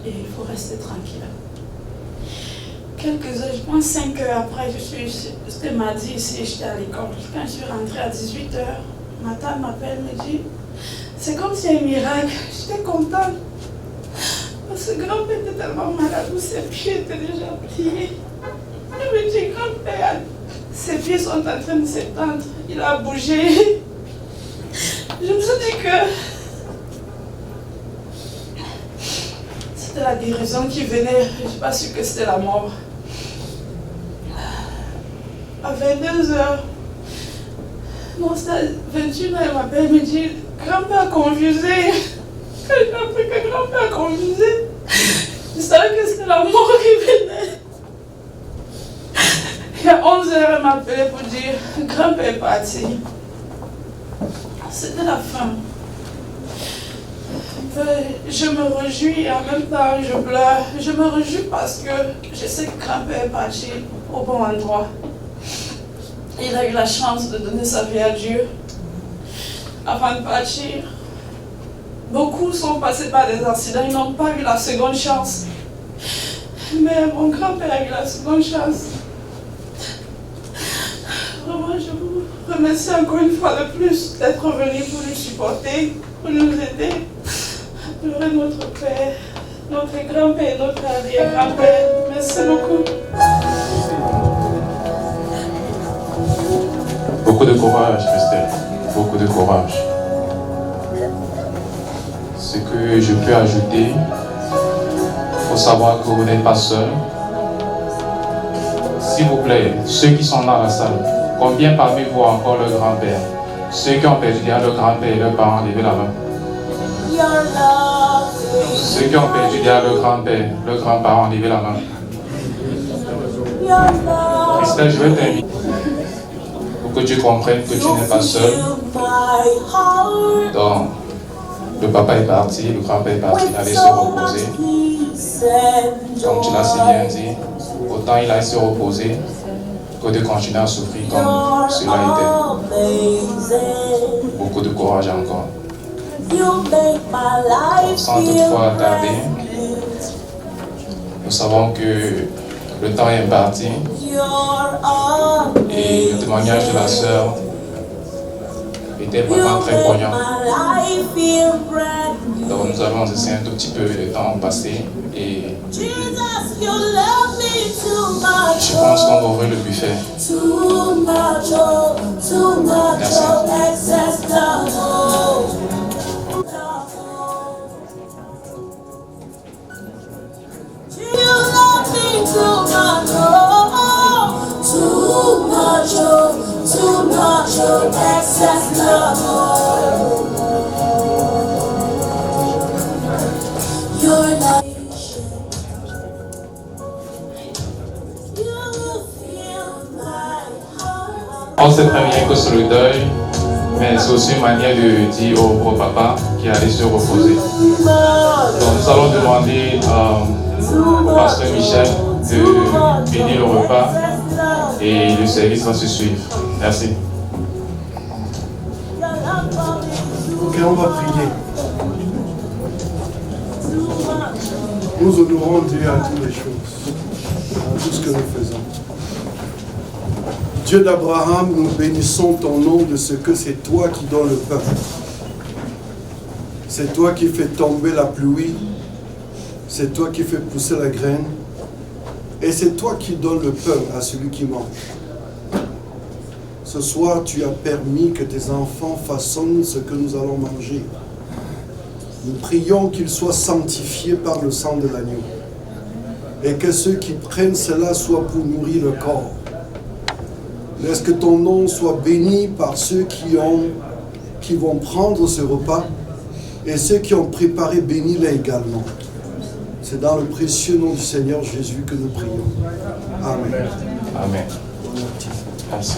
Et il faut rester tranquille. Quelques heures, je pense 5 heures après, c'était mardi ici, j'étais à l'école. Quand je suis rentrée à 18h, ma tante m'appelle, me dit, c'est comme s'il y a un miracle. J'étais contente. Parce que grand-père était tellement malade, où ses pieds étaient déjà pliés. Il me dit, grand-père, ses pieds sont en train de s'étendre. Il a bougé. Je me suis dit que c'était la guérison qui venait. Je ne suis pas sûre que c'était la mort. À 22h, non, c'était à 21h, elle m'appelle, elle me dit, grand-père a confusé. Quand j'ai appris que grand-père a confusé, je savais que c'était la mort qui venait. Et à 11h, elle m'a appelé pour dire, grand-père est parti. C'était la fin. Je me réjouis et en même temps je pleure. Je me réjouis parce que je sais que grand-père est parti au bon endroit. Il a eu la chance de donner sa vie à Dieu avant de partir. Beaucoup sont passés par des accidents, ils n'ont pas eu la seconde chance. Mais mon grand-père a eu la seconde chance. Vraiment, je vous remercie encore une fois de plus d'être venu pour nous supporter, pour nous aider à pleurer notre père, notre grand-père, notre arrière-grand-père. Merci beaucoup. Beaucoup de courage, Christelle. Beaucoup de courage. Ce que je peux ajouter, il faut savoir que vous n'êtes pas seul. S'il vous plaît, ceux qui sont dans la salle, combien parmi vous ont encore leur grand-père? Ceux qui ont perdu déjà leur grand-père et leurs parents, levez la main. Ceux qui ont perdu déjà leur grand-père, leurs grands-parents, levez la main. Christelle, je vais t'inviter pour que tu comprennes que tu n'es pas seul. Donc, le papa est parti, le grand-père est parti, allez se reposer. Comme tu l'as si bien dit, autant il a se reposer que de continuer à souffrir comme cela était. Beaucoup de courage encore. Sans toutefois tarder, nous savons que le temps est imparti et le témoignage de la sœur était vraiment très poignant. Donc nous allons essayer un tout petit peu le temps passé et je pense qu'on va ouvrir le buffet. Merci. On sait très bien que c'est le deuil, mais c'est aussi une manière de dire au papa qui allait se reposer. Donc nous allons demander au pasteur Michel de bénir le repas et le service va se suivre. Merci. Ok, on va prier. Nous honorons Dieu à toutes les choses, à tout ce que nous faisons. Dieu d'Abraham, nous bénissons ton nom de ce que c'est toi qui donnes le pain. C'est toi qui fais tomber la pluie. C'est toi qui fais pousser la graine. Et c'est toi qui donnes le pain à celui qui mange. Ce soir, tu as permis que tes enfants façonnent ce que nous allons manger. Nous prions qu'ils soient sanctifiés par le sang de l'agneau. Et que ceux qui prennent cela soient pour nourrir le corps. Laisse que ton nom soit béni par ceux qui vont prendre ce repas et ceux qui ont préparé, bénis-les également. C'est dans le précieux nom du Seigneur Jésus que nous prions. Amen. Amen. Merci.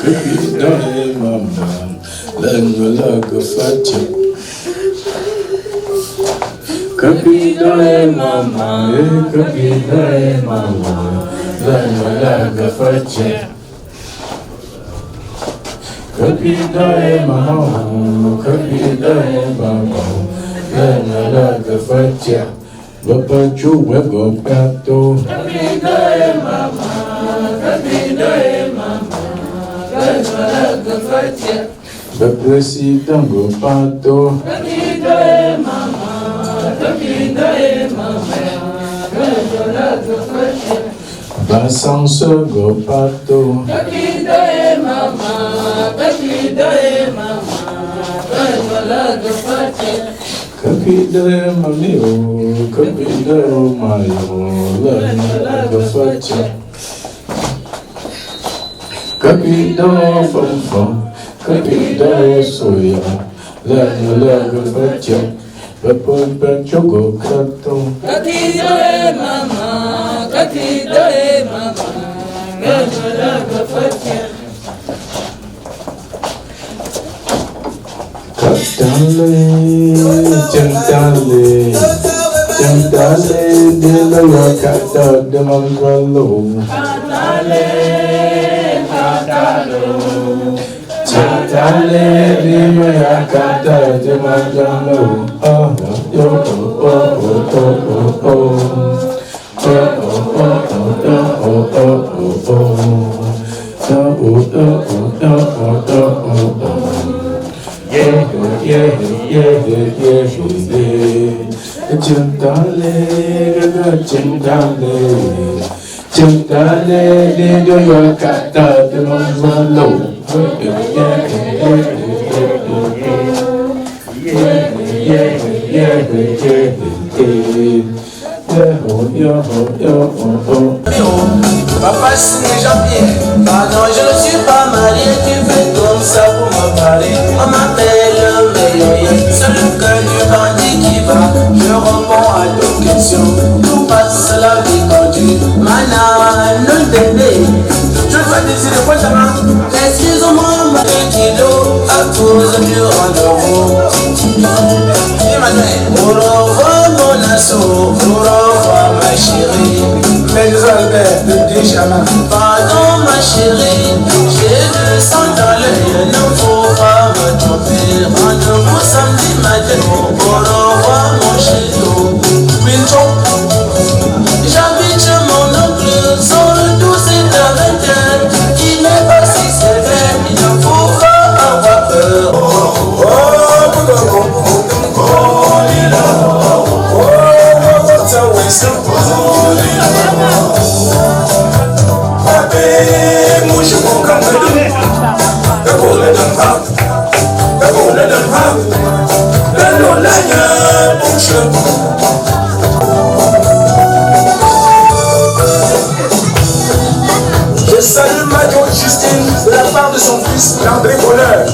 Kapidoe mama, lenga fache. Kapidoe mama, lenga fache. Kapidoe mama, lenga fache. Bapa chuwe go pato. Kapidoe mama. Le président Gopato. Bassance Gopato. Kapide mamio, kapide mayo, la fache. Kapido Fonfon, Kapido Soya, Laga Fatia, Papon Panchogo Kato. Kakido mama, kakido mama, laga fatia. Cantale, cantale, cantale, de la canta de Mangalo. Cantale, cantalo, Cantale, de la canta de Mangalo. Oh, yo, oh, oh, oh, oh, oh. Oh, oh, oh, oh, oh, oh, oh, oh. Oh, oh, oh, oh, oh, oh, oh. Yeah, yeah, yeah, yeah, yeah. Cantale, cantale, cantale, de la canta de Mangalo. Papa, c'est Jean-Pierre. Pardon, je ne suis pas marié. Tu fais comme ça pour me parler. On m'appelle le meilleur. C'est le cœur du bandit qui va. Je réponds à toutes questions. Tout passe la vie continue. Mana, non bébé. Je dois décider quoi ta main. Excuse-moi, ma kilo, à cause du rendez-vous. Emmanuel, au revoir mon assaut, au revoir ma chérie. Mais Albert, le déjama. Pardon ma chérie, j'ai du sang dans l'œil, ne faut pas me tromper. Rendez-vous samedi matin, au revoir mon chéri. Winton, j'habite mon oncle, son retour c'est avec elle. Il n'est pas si sévère, il ne faut pas avoir peur. Je salue Madame Justine de la part de son fils, l'André Bonheur.